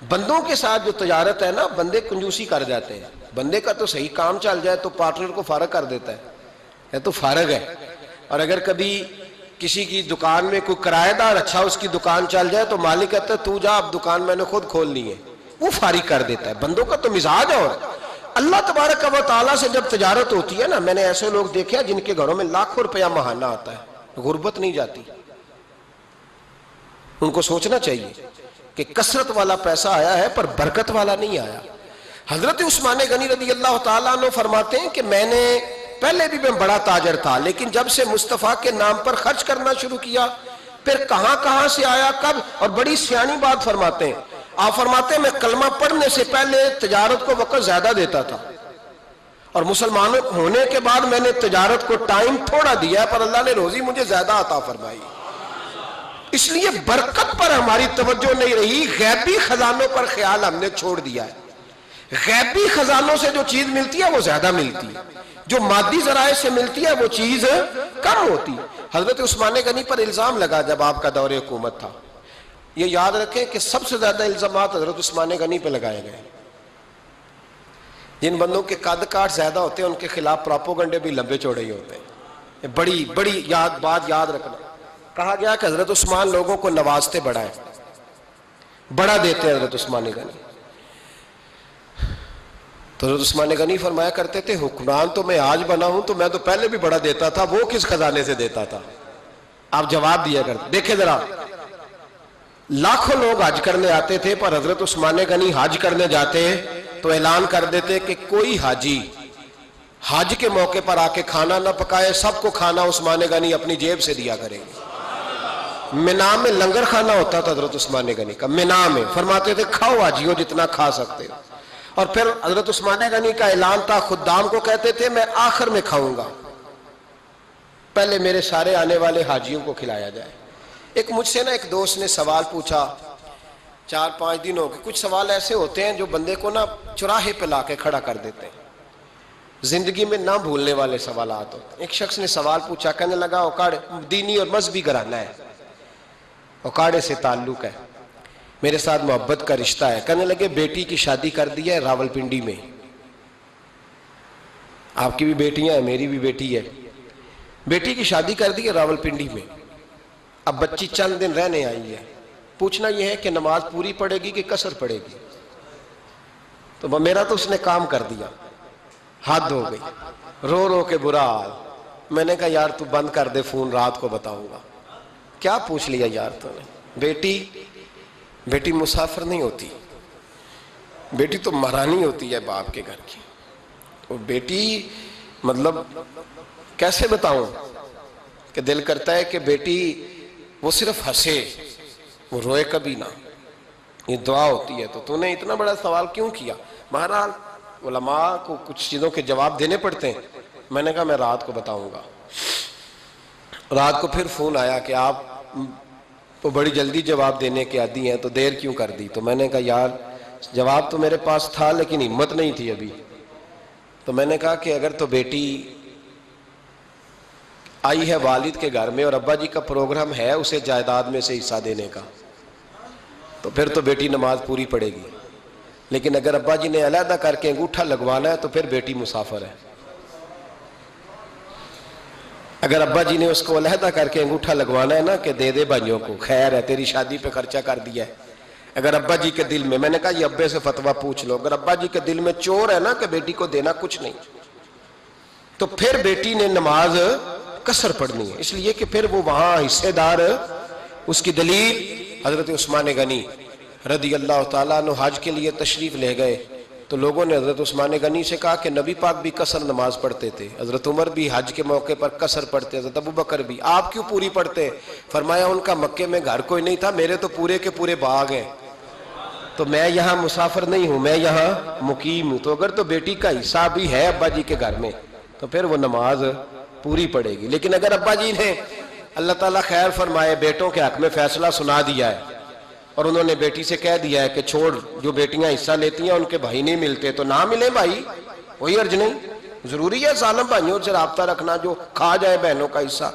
بندوں کے ساتھ جو تجارت ہے نا، بندے کنجوسی کر جاتے ہیں، بندے کا تو صحیح کام چل جائے تو پارٹنر کو فارغ کر دیتا ہے، یہ تو فارغ ہے، اور اگر کبھی کسی کی دکان میں کوئی کرایہ دار اچھا اس کی دکان چل جائے تو مالک کہتا ہے تو جا، اب دکان میں نے خود کھول لی ہے، وہ فارغ کر دیتا ہے۔ بندوں کا تو مزاج ہے۔ اور اللہ تبارک و تعالیٰ سے جب تجارت ہوتی ہے نا، میں نے ایسے لوگ دیکھے ہیں جن کے گھروں میں لاکھوں روپیہ ماہانہ آتا ہے، غربت نہیں جاتی۔ ان کو سوچنا چاہیے کہ کثرت والا پیسہ آیا ہے پر برکت والا نہیں آیا۔ حضرت عثمان غنی رضی اللہ تعالیٰ عنہ فرماتے ہیں کہ میں نے پہلے بھی میں بڑا تاجر تھا، لیکن جب سے مصطفیٰ کے نام پر خرچ کرنا شروع کیا، پھر کہاں کہاں سے آیا کب، اور بڑی سیانی بات فرماتے ہیں۔ آپ فرماتے ہیں میں کلمہ پڑھنے سے پہلے تجارت کو وقت زیادہ دیتا تھا، اور مسلمان ہونے کے بعد میں نے تجارت کو ٹائم تھوڑا دیا پر اللہ نے روزی مجھے زیادہ عطا فرمائی۔ اس لیے برکت پر ہماری توجہ نہیں رہی، غیبی خزانوں پر خیال ہم نے چھوڑ دیا ہے۔ غیبی خزانوں سے جو چیز ملتی ہے وہ زیادہ ملتی ہے، جو مادی ذرائع سے ملتی ہے وہ چیز کم ہوتی ہے۔ حضرت عثمان غنی پر الزام لگا جب آپ کا دور حکومت تھا، یہ یاد رکھیں کہ سب سے زیادہ الزامات حضرت عثمان غنی پہ لگائے گئے۔ جن بندوں کے قد کاٹ زیادہ ہوتے ہیں ان کے خلاف پراپوگنڈے بھی لمبے چوڑے ہی ہوتے ہیں۔ بڑی بڑی بات یاد رکھنا، کہا گیا کہ حضرت عثمان لوگوں کو نوازتے بڑا ہے، بڑا دیتے ہیں حضرت عثمان غنی۔ تو حضرت عثمان غنی فرمایا کرتے تھے حکمران تو میں آج بنا ہوں تو میں تو پہلے بھی بڑا دیتا تھا، وہ کس خزانے سے دیتا تھا؟ آپ جواب دیا کرتے۔ دیکھیں ذرا، لاکھوں لوگ حج کرنے آتے تھے پر حضرت عثمان غنی حج کرنے جاتے تو اعلان کر دیتے کہ کوئی حاجی حج کے موقع پر آ کے کھانا نہ پکائے، سب کو کھانا عثمان غنی اپنی جیب سے دیا کریں گے۔ مینا میں لنگر کھانا ہوتا تھا حضرت عثمان غنی کا، مینا میں فرماتے تھے کھاؤ حاجیو جتنا کھا سکتے ہو، اور پھر حضرت عثمان غنی کا اعلان تھا، خدام کو کہتے تھے میں آخر میں کھاؤں گا، پہلے میرے سارے آنے والے حاجیوں کو کھلایا جائے۔ ایک مجھ سے نا ایک دوست نے سوال پوچھا 4-5 دن ہو گئے، کچھ سوال ایسے ہوتے ہیں جو بندے کو نا چوراہے پہ لا کے کھڑا کر دیتے ہیں، زندگی میں نہ بھولنے والے سوالات ہوتے ہیں۔ ایک شخص نے سوال پوچھا، کہنے لگا اوکاڑے دینی اور مذہبی گھرانہ ہے، اوکاڑے سے تعلق ہے، میرے ساتھ محبت کا رشتہ ہے، کہنے لگے بیٹی کی شادی کر دی ہے راولپنڈی میں، آپ کی بھی بیٹیاں ہیں میری بھی بیٹی ہے، بیٹی کی شادی کر دی ہے راولپنڈی میں، اب بچی چند دن رہنے آئی ہے، پوچھنا یہ ہے کہ نماز پوری پڑے گی کہ قصر پڑے گی؟ تو میرا تو اس نے کام کر دیا، حد ہو گئی، رو رو کے برا حال۔ میں نے کہا یار تو بند کر دے فون، رات کو بتاؤں گا۔ کیا پوچھ لیا یار تو نے؟ بیٹی مسافر نہیں ہوتی، بیٹی تو مہرانی ہوتی ہے باپ کے گھر کی، وہ بیٹی مطلب کیسے بتاؤں کہ دل کرتا ہے کہ بیٹی وہ صرف ہنسے، وہ روئے کبھی نہ، یہ دعا ہوتی ہے۔ تو نے اتنا بڑا سوال کیوں کیا؟ بہرحال علماء کو کچھ چیزوں کے جواب دینے پڑتے ہیں۔ میں نے کہا میں رات کو بتاؤں گا۔ رات کو پھر فون آیا کہ آپ تو بڑی جلدی جواب دینے کے عادی ہیں تو دیر کیوں کر دی؟ تو میں نے کہا یار جواب تو میرے پاس تھا لیکن ہمت نہیں تھی ابھی۔ تو میں نے کہا کہ اگر تو بیٹی آئی ہے والد کے گھر میں اور ابا جی کا پروگرام ہے اسے جائیداد میں سے حصہ دینے کا، تو پھر تو بیٹی نماز پوری پڑے گی، لیکن اگر ابا جی نے علیحدہ کر کے انگوٹھا لگوانا ہے تو پھر بیٹی مسافر ہے۔ اگر ابا جی نے اس کو علیحدہ کر کے انگوٹھا لگوانا ہے نا کہ دے دے بھائیوں کو، خیر ہے تیری شادی پہ خرچہ کر دیا ہے، اگر ابا جی کے دل میں نے کہا یہ ابے سے فتویٰ پوچھ لو، اگر ابا جی کے دل میں چور ہے نا کہ بیٹی کو دینا کچھ نہیں، تو پھر بیٹی نے نماز قصر پڑھنی ہے، اس لیے کہ پھر وہ وہاں حصے دار۔ اس کی دلیل حضرت عثمان غنی رضی اللہ تعالیٰ عنہ حج کے لیے تشریف لے گئے تو لوگوں نے حضرت عثمان غنی سے کہا کہ نبی پاک بھی قصر نماز پڑھتے تھے، حضرت عمر بھی حج کے موقع پر قصر پڑھتے، حضرت ابو بکر بھی، آپ کیوں پوری پڑھتے؟ فرمایا ان کا مکے میں گھر کوئی نہیں تھا، میرے تو پورے کے پورے باغ ہیں، تو میں یہاں مسافر نہیں ہوں، میں یہاں مقیم ہوں، تو اگر تو بیٹی کا حصہ بھی ہے ابا جی کے گھر میں تو پھر وہ نماز پوری پڑے گی۔ لیکن اگر ابا جی نے اللہ تعالیٰ خیر فرمائے بیٹوں کے حق میں فیصلہ سنا دیا ہے اور انہوں نے بیٹی سے کہہ دیا ہے کہ چھوڑ، جو بیٹیاں حصہ لیتی ہیں ان کے بھائی نہیں ملتے تو نہ ملے بھائی، کوئی عرض نہیں، ضروری ہے ظالم بھائیوں سے رابطہ رکھنا جو کھا جائے بہنوں کا حصہ۔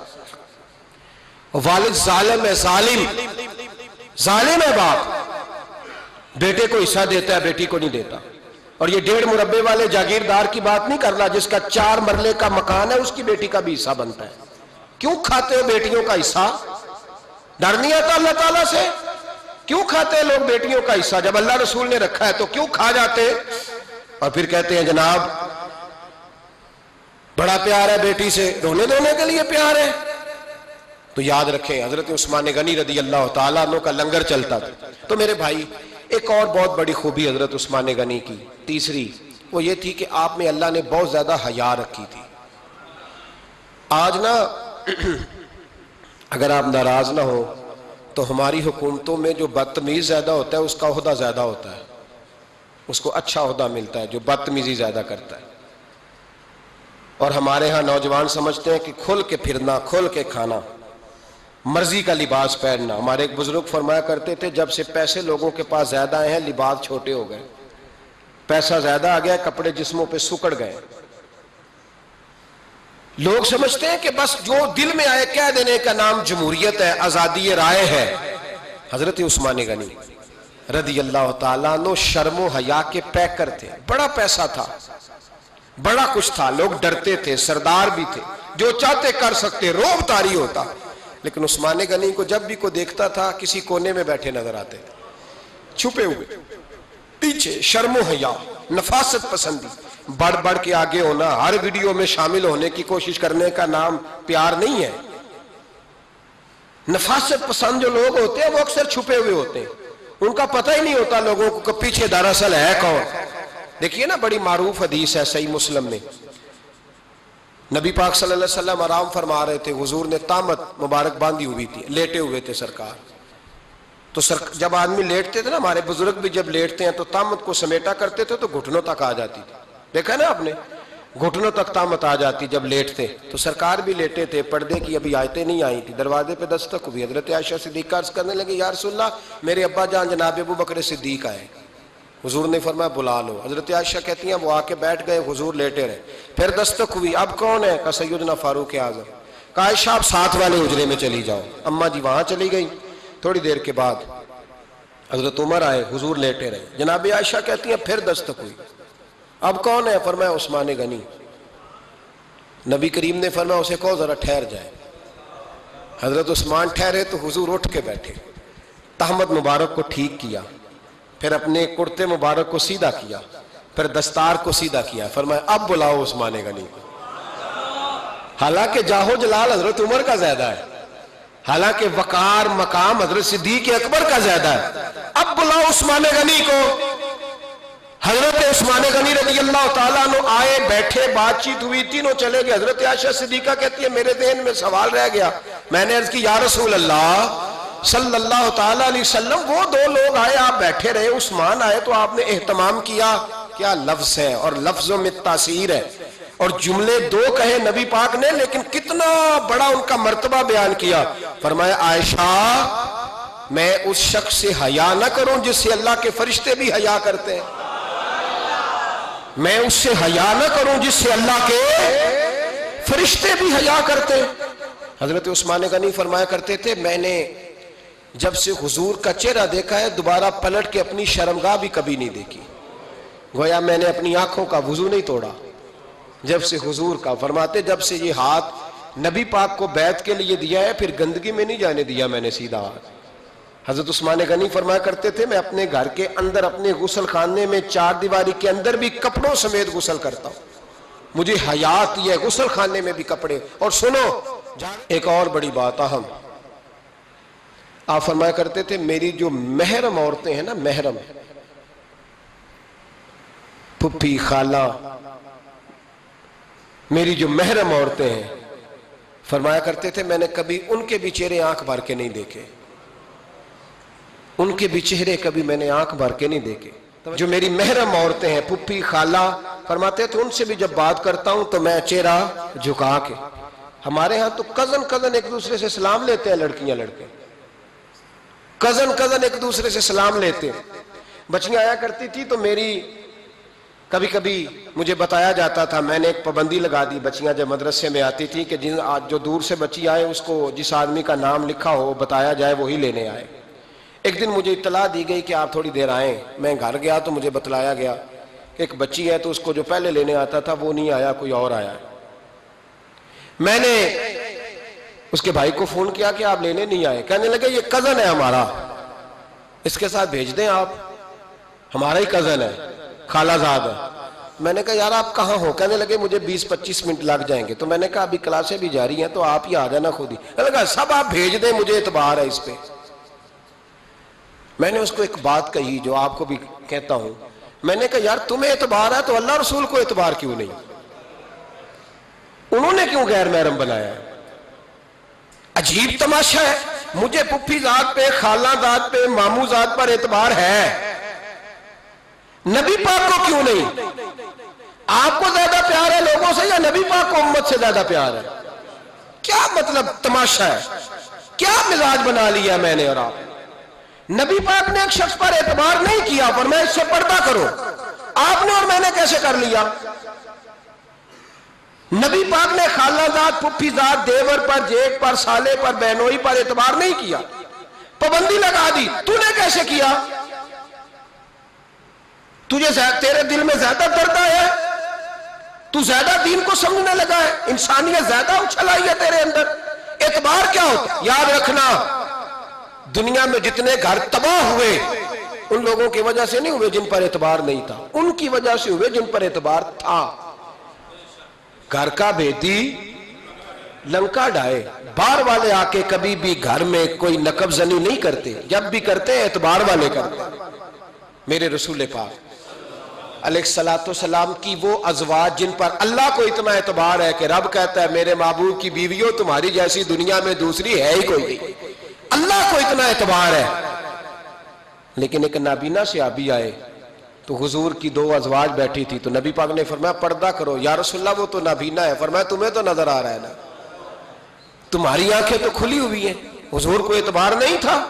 والد ظالم ہے، ظالم ہے باپ، بیٹے کو حصہ دیتا ہے بیٹی کو نہیں دیتا۔ اور یہ 1.5 مربے والے جاگیردار کی بات نہیں کر رہا، جس کا 4 مرلے کا مکان ہے اس کی بیٹی کا بھی حصہ بنتا ہے۔ کیوں کھاتے ہو بیٹیوں کا حصہ؟ ڈر نہیں آتا اللہ تعالیٰ سے؟ کیوں کھاتے ہیں لوگ بیٹیوں کا حصہ؟ جب اللہ رسول نے رکھا ہے تو کیوں کھا جاتے؟ اور پھر کہتے ہیں جناب بڑا پیار ہے بیٹی سے، رونے دھونے کے لیے پیار ہے۔ تو یاد رکھیں حضرت عثمان غنی رضی اللہ تعالیٰ عنہ کا لنگر چلتا تھا۔ تو میرے بھائی ایک اور بہت بڑی خوبی حضرت عثمان غنی کی تیسری وہ یہ تھی کہ آپ میں اللہ نے بہت زیادہ حیا رکھی تھی۔ آج نا اگر آپ ناراض نہ ہو تو ہماری حکومتوں میں جو بدتمیز زیادہ ہوتا ہے اس کا عہدہ زیادہ ہوتا ہے، اس کو اچھا عہدہ ملتا ہے جو بدتمیزی زیادہ کرتا ہے۔ اور ہمارے ہاں نوجوان سمجھتے ہیں کہ کھل کے پھرنا، کھل کے کھانا، مرضی کا لباس پہننا۔ ہمارے ایک بزرگ فرمایا کرتے تھے جب سے پیسے لوگوں کے پاس زیادہ آئے ہیں لباس چھوٹے ہو گئے، پیسہ زیادہ آ گیا کپڑے جسموں پہ سکڑ گئے۔ لوگ سمجھتے ہیں کہ بس جو دل میں آئے کہہ دینے کا نام جمہوریت ہے، آزادی رائے ہے۔ حضرت عثمان غنی رضی اللہ تعالیٰ عنہ شرم و حیا کے پیکر تھے، بڑا پیسہ تھا، بڑا کچھ تھا، لوگ ڈرتے تھے، سردار بھی تھے، جو چاہتے کر سکتے، روب طاری ہوتا۔ لیکن عثمان غنی کو جب بھی کوئی دیکھتا تھا کسی کونے میں بیٹھے نظر آتے تھے، چھپے ہوئے، پیچھے، شرم و حیا، نفاست پسندی، بڑھ بڑھ کے آگے ہونا، ہر ویڈیو میں شامل ہونے کی کوشش کرنے کا نام پیار نہیں ہے۔ نفاست پسند جو لوگ ہوتے ہیں وہ اکثر چھپے ہوئے ہوتے ہیں، ان کا پتہ ہی نہیں ہوتا لوگوں کو کہ پیچھے دراصل ہے کون۔ دیکھیے نا بڑی معروف حدیث ہے صحیح مسلم میں، نبی پاک صلی اللہ علیہ وسلم آرام فرما رہے تھے، حضور نے تامت مبارک باندھی ہوئی تھی، لیٹے ہوئے تھے سرکار۔ تو جب آدمی لیٹتے تھے نا، ہمارے بزرگ بھی جب لیٹتے ہیں تو تامت کو سمیٹا کرتے تھے تو گھٹنوں تک آ جاتی تھی، دیکھا نا آپ نے، گھٹنوں تک تامت آ جاتی جب لیٹتے۔ تو سرکار بھی لیٹے تھے، پردے کی ابھی آیتیں نہیں آئی تھی، دروازے پہ دستک ہوئی، حضرت عائشہ صدیقہ عرض کرنے لگے یا رسول اللہ میرے ابا جان جناب ابو بکر صدیق آئے۔ حضور نے فرمایا بلا لو۔ حضرت عائشہ کہتی ہیں وہ آ کے بیٹھ گئے، حضور لیٹے رہے، پھر دستک ہوئی، اب کون ہے؟ کہا سیدنا فاروق اعظم۔ کہا عائشہ آپ ساتھ والے حجرے میں چلی جاؤ۔ اماں جی وہاں چلی گئی۔ تھوڑی دیر کے بعد حضرت عمر آئے، حضور لیٹے رہے، جناب عائشہ کہتی ہیں پھر دستک ہوئی، اب کون ہے؟ فرمایا عثمان غنی۔ نبی کریم نے فرمایا اسے کہو ذرا ٹھہر جائے۔ حضرت عثمان ٹھہرے تو حضور اٹھ کے بیٹھے، تہمت مبارک کو ٹھیک کیا، پھر اپنے کرتے مبارک کو سیدھا کیا، پھر دستار کو سیدھا کیا، فرمایا اب بلاؤ عثمان غنی کو۔ حالانکہ جاہو جلال حضرت عمر کا زیادہ ہے، حالانکہ وقار مقام حضرت صدیق اکبر کا زیادہ ہے، اب بلاؤ عثمان غنی کو۔ حضرت عثمان غنی رضی اللہ تعالیٰ عنہ آئے، بیٹھے، بات چیت ہوئی، تینوں چلے گئے۔ حضرت عائشہ صدیقہ کہتی ہے میرے ذہن میں سوال رہ گیا، میں نے عرض کی یا رسول اللہ صلی اللہ تعالیٰ علیہ وسلم وہ دو لوگ آئے، آپ بیٹھے رہے، عثمان آئے تو آپ نے اہتمام کیا، کیا لفظ ہے، اور لفظوں میں تاثیر ہے، اور جملے دو کہے نبی پاک نے لیکن کتنا بڑا ان کا مرتبہ بیان کیا۔ فرمایا عائشہ میں اس شخص سے حیا نہ کروں جس سے اللہ کے فرشتے بھی حیا کرتے ہیں، میں اس سے حیا نہ کروں جس سے اللہ کے فرشتے بھی حیا کرتے ہیں۔ حضرت عثمان غنی فرمایا کرتے تھے میں نے جب سے حضور کا چہرہ دیکھا ہے دوبارہ پلٹ کے اپنی شرمگاہ بھی کبھی نہیں دیکھی، گویا میں نے اپنی آنکھوں کا وضو نہیں توڑا جب سے حضور کا۔ فرماتے جب سے یہ ہاتھ نبی پاک کو بیعت کے لیے دیا ہے پھر گندگی میں نہیں جانے دیا میں نے سیدھا ہاتھ۔ حضرت عثمان غنی فرمایا کرتے تھے میں اپنے گھر کے اندر اپنے غسل خانے میں 4 دیواری کے اندر بھی کپڑوں سمیت غسل کرتا ہوں، مجھے حیا آتی ہے غسل خانے میں بھی کپڑے. اور سنو ایک اور بڑی بات اہم، آپ فرمایا کرتے تھے میری جو محرم عورتیں ہیں نا، محرم پھپھی خالہ، میری جو محرم عورتیں ہیں، فرمایا کرتے تھے میں نے کبھی ان کے بھی چہرے آنکھ بھر کے نہیں دیکھے، ان کے بھی چہرے کبھی میں نے آنکھ بھر کے نہیں دیکھے. جو میری محرم عورتیں ہیں پھپھی خالہ، فرماتے تھے ان سے بھی جب بات کرتا ہوں تو میں چہرہ جھکا کے. ہمارے ہاں تو کزن ایک دوسرے سے سلام لیتے ہیں، لڑکیاں لڑکے کزن ایک دوسرے سے سلام لیتے ہیں. بچیاں آیا کرتی تھی تو میری کبھی کبھی مجھے بتایا جاتا تھا، میں نے ایک پابندی لگا دی، بچیاں جب مدرسے میں آتی تھی کہ جو دور سے بچی آئے اس کو جس آدمی کا نام لکھا ہو بتایا جائے وہی لینے آئے. ایک دن مجھے اطلاع دی گئی کہ آپ تھوڑی دیر آئیں. میں گھر گیا تو مجھے بتلایا گیا کہ ایک بچی ہے تو اس کو جو پہلے لینے آتا تھا وہ نہیں آیا، کوئی اور آیا. میں نے اس کے بھائی کو فون کیا کہ آپ لینے نہیں آئے. کہنے لگے یہ کزن ہے ہمارا، اس کے ساتھ بھیج دیں، آپ ہمارا ہی کزن ہے، خالہ زاد ہے. میں نے کہا یار آپ کہاں ہو؟ کہنے لگے مجھے 20-25 منٹ لگ جائیں گے. تو میں نے کہا ابھی کلاسیں بھی جاری ہیں تو آپ ہی آ جانا خود ہی. میں نے کہا سب آپ بھیج دیں، مجھے اعتبار ہے اس پہ. میں نے اس کو ایک بات کہی جو آپ کو بھی کہتا ہوں، میں نے کہا یار تمہیں اعتبار ہے تو اللہ رسول کو اعتبار کیوں نہیں؟ انہوں نے کیوں غیر محرم بنایا ہے؟ عجیب تماشا ہے. مجھے پھپھی ذات پہ، خالہ ذات پہ، ماموں ذات پر اعتبار ہے، نبی پاک کو کیوں نہیں؟ آپ کو زیادہ پیار ہے لوگوں سے یا نبی پاک کو امت سے زیادہ پیار ہے؟ کیا مطلب تماشا ہے؟ کیا مزاج بنا لیا میں نے اور آپ؟ نبی پاک نے ایک شخص پر اعتبار نہیں کیا، فرمایا اس سے پردہ کرو. آپ نے اور میں نے کیسے کر لیا؟ نبی پاک نے خالہ ذات، پھپھی ذات، دیور پر، جیٹ پر، سالے پر، بہنوئی پر اعتبار نہیں کیا، پابندی لگا دی. تو نے کیسے کیا؟ تیرے دل میں زیادہ درد ہے، تو زیادہ دین کو سمجھنے لگا ہے، انسانیت زیادہ اچھل آئی ہے تیرے اندر. اعتبار کیا ہوتا؟ یاد رکھنا دنیا میں جتنے گھر تباہ ہوئے ان لوگوں کی وجہ سے نہیں ہوئے جن پر اعتبار نہیں تھا، ان کی وجہ سے ہوئے جن پر اعتبار تھا. گھر کا بیٹی لنکا ڈھائے، باہر والے آ کے کبھی بھی گھر میں کوئی نقب زنی نہیں کرتے، جب بھی کرتے ہیں اعتبار والے کرتے. میرے رسول پاک علیہ السلام کی وہ ازواج جن پر اللہ کو اتنا اعتبار ہے کہ رب کہتا ہے میرے محبوب کی بیویوں تمہاری جیسی دنیا میں دوسری ہے ہی کوئی نہیں. اللہ کو اتنا اعتبار ہے. لیکن ایک نابینا صحابی آئے تو حضور کی 2 ازواج بیٹھی تھی تو نبی پاک نے فرمایا پردہ کرو. یا رسول اللہ وہ تو نابینا ہے. فرمایا تمہیں تو نظر آ رہا ہے نا، تمہاری آنکھیں تو کھلی ہوئی ہیں. حضور کو اعتبار نہیں تھا.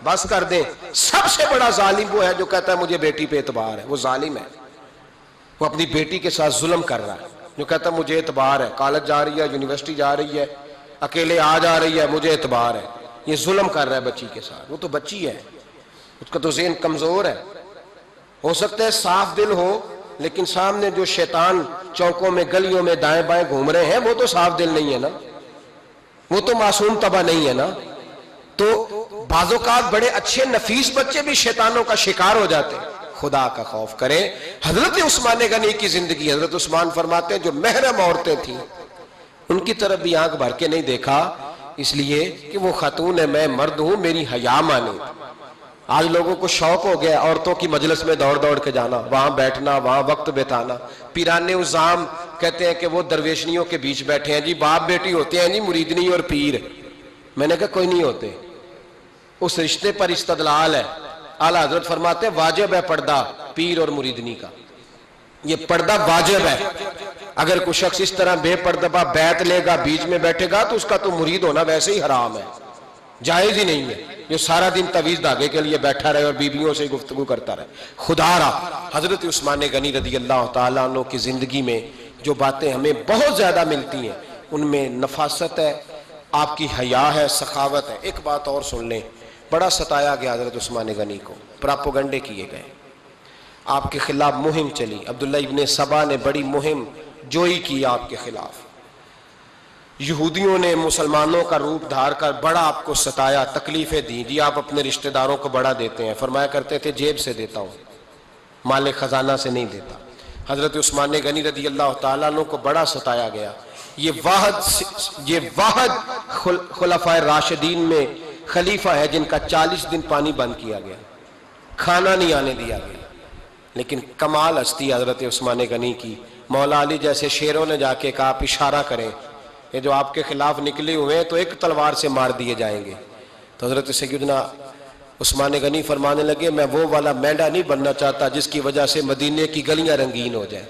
بس کر دیں. سب سے بڑا ظالم وہ ہے جو کہتا ہے مجھے بیٹی پہ اعتبار ہے. وہ ظالم ہے، وہ اپنی بیٹی کے ساتھ ظلم کر رہا ہے. جو کہتا ہے مجھے اعتبار ہے، کالج جا رہی ہے، یونیورسٹی جا رہی ہے، اکیلے آ جا رہی ہے، مجھے اعتبار ہے. یہ ظلم کر رہا ہے بچی کے ساتھ. وہ تو بچی ہے، اس کا تو ذہن کمزور ہے. ہو سکتا ہے صاف دل ہو لیکن سامنے جو شیطان چوکوں میں گلیوں میں دائیں بائیں گھوم رہے ہیں وہ تو صاف دل نہیں ہے نا، وہ تو معصوم طبع نہیں ہے نا. تو بعض اوقات بڑے اچھے نفیس بچے بھی شیطانوں کا شکار ہو جاتے ہیں. خدا کا خوف کریں. حضرت عثمان غنی کی زندگی، حضرت عثمان فرماتے ہیں جو محرم عورتیں تھیں ان کی طرف بھی آنکھ بھر کے نہیں دیکھا، اس لیے کہ وہ خاتون ہے، میں مرد ہوں، میری حیا مانے. آج لوگوں کو شوق ہو گیا عورتوں کی مجلس میں دوڑ دوڑ کے جانا، وہاں بیٹھنا، وہاں وقت بتانا. پیرانے عظام کہتے ہیں کہ وہ درویشنیوں کے بیچ بیٹھے ہیں جی، باپ بیٹی ہوتے ہیں جی، مریدنی اور پیر. میں نے کہا کوئی نہیں ہوتے. اس رشتے پر استدلال ہے. اعلیٰ حضرت فرماتے ہیں واجب ہے پردہ پیر اور مریدنی کا، یہ پردہ واجب ہے. اگر کوئی شخص اس طرح بے پردہ بیعت لے گا، بیچ میں بیٹھے گا تو اس کا تو مرید ہونا ویسے ہی حرام ہے، جائز ہی نہیں ہے. جو سارا دن تویز دھاگے کے لیے بیٹھا رہے اور بیویوں سے گفتگو کرتا رہے. خدا را حضرت عثمان غنی رضی اللہ تعالیٰ عنہ کی زندگی میں جو باتیں ہمیں بہت زیادہ ملتی ہیں ان میں نفاست ہے، آپ کی حیا ہے، سخاوت ہے. ایک بات اور سن لیں، بڑا ستایا گیا حضرت عثمان غنی کو، پراپوگنڈے کیے گئے، آپ کے خلاف مہم چلی. عبداللہ ابن سبا نے بڑی مہم جوئی کی آپ کے خلاف. یہودیوں نے مسلمانوں کا روپ دھار کر بڑا آپ کو ستایا، تکلیفیں دیں. جی آپ اپنے رشتہ داروں کو بڑا دیتے ہیں. فرمایا کرتے تھے جیب سے دیتا ہوں، مال خزانہ سے نہیں دیتا. حضرت عثمان غنی رضی اللہ تعالیٰ عنہ کو بڑا ستایا گیا. یہ واحد خلفائے راشدین میں خلیفہ ہے جن کا 40 دن پانی بند کیا گیا، کھانا نہیں آنے دیا گیا. لیکن کمال ہستی حضرت عثمان غنی کی. مولا علی جیسے شیروں نے جا کے کہا آپ اشارہ کریں، یہ جو آپ کے خلاف نکلے ہوئے ہیں تو ایک تلوار سے مار دیے جائیں گے. تو حضرت سیدنا عثمان غنی فرمانے لگے میں وہ والا مینڈا نہیں بننا چاہتا جس کی وجہ سے مدینے کی گلیاں رنگین ہو جائیں.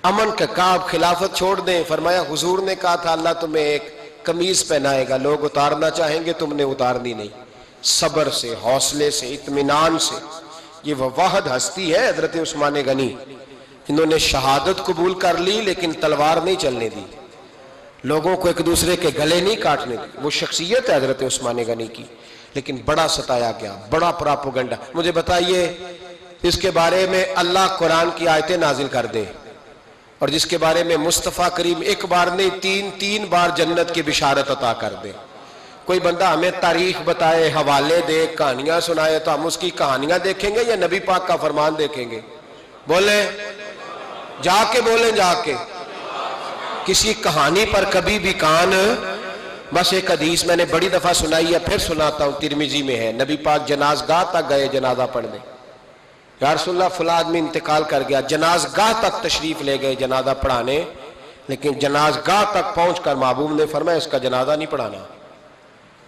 امن کا کعب خلافت چھوڑ دیں. فرمایا حضور نے کہا تھا اللہ تمہیں ایک قمیض پہنائے گا، لوگ اتارنا چاہیں گے تم نے اتارنی نہیں. صبر سے، حوصلے سے، اطمینان سے. یہ وہ واحد ہستی ہے حضرت عثمان غنی جنہوں نے شہادت قبول کر لی لیکن تلوار نہیں چلنے دی، لوگوں کو ایک دوسرے کے گلے نہیں کاٹنے دی. وہ شخصیت ہے حضرت عثمان غنی کی. لیکن بڑا ستایا گیا، بڑا پراپوگنڈا. مجھے بتائیے اس کے بارے میں اللہ قرآن کی آیتیں نازل کر دے اور جس کے بارے میں مصطفیٰ کریم ایک بار نہیں تین بار جنت کی بشارت عطا کر دے. کوئی بندہ ہمیں تاریخ بتائے، حوالے دے، کہانیاں سنائے تو ہم اس کی کہانیاں دیکھیں گے یا نبی پاک کا فرمان دیکھیں گے؟ بولیں جا کے، بولیں جا کے. کسی کہانی پر کبھی بھی کان. بس ایک حدیث میں نے بڑی دفعہ سنائی ہے، پھر سناتا ہوں، ترمذی میں ہے. نبی پاک جنازگاہ تک گئے جنازہ پڑھنے. یا رسول اللہ فلاں آدمی انتقال کر گیا. جنازگاہ تک تشریف لے گئے جنازہ پڑھانے، لیکن جنازگاہ تک پہنچ کر محبوب نے فرمایا اس کا جنازہ نہیں پڑھانا.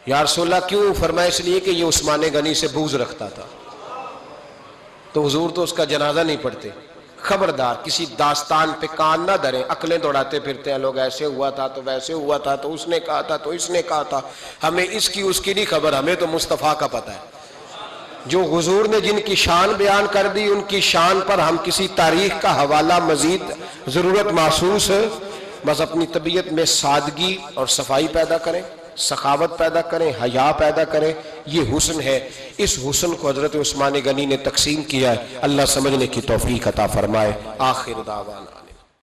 یا رسول اللہ کیوں؟ فرمایا اس لیے کہ یہ عثمان غنی سے بغض رکھتا تھا. تو حضور تو اس کا جنازہ نہیں پڑھتے. خبردار کسی داستان پہ کان نہ دھریں. عقلیں دوڑاتے پھرتے ہیں لوگ، ایسے ہوا تھا تو ویسے ہوا تھا تو اس نے کہا تھا تو اس نے کہا تھا. ہمیں اس کی اس کی نہیں خبر، ہمیں تو مصطفیٰ کا پتہ ہے. جو حضور نے جن کی شان بیان کر دی ان کی شان پر ہم کسی تاریخ کا حوالہ مزید ضرورت محسوس ہے. بس اپنی طبیعت میں سادگی اور صفائی پیدا کریں، سخاوت پیدا کریں، حیا پیدا کریں. یہ حسن ہے. اس حسن کو حضرت عثمان غنی نے تقسیم کیا ہے. اللہ سمجھنے کی توفیق عطا فرمائے. آخر دعوانا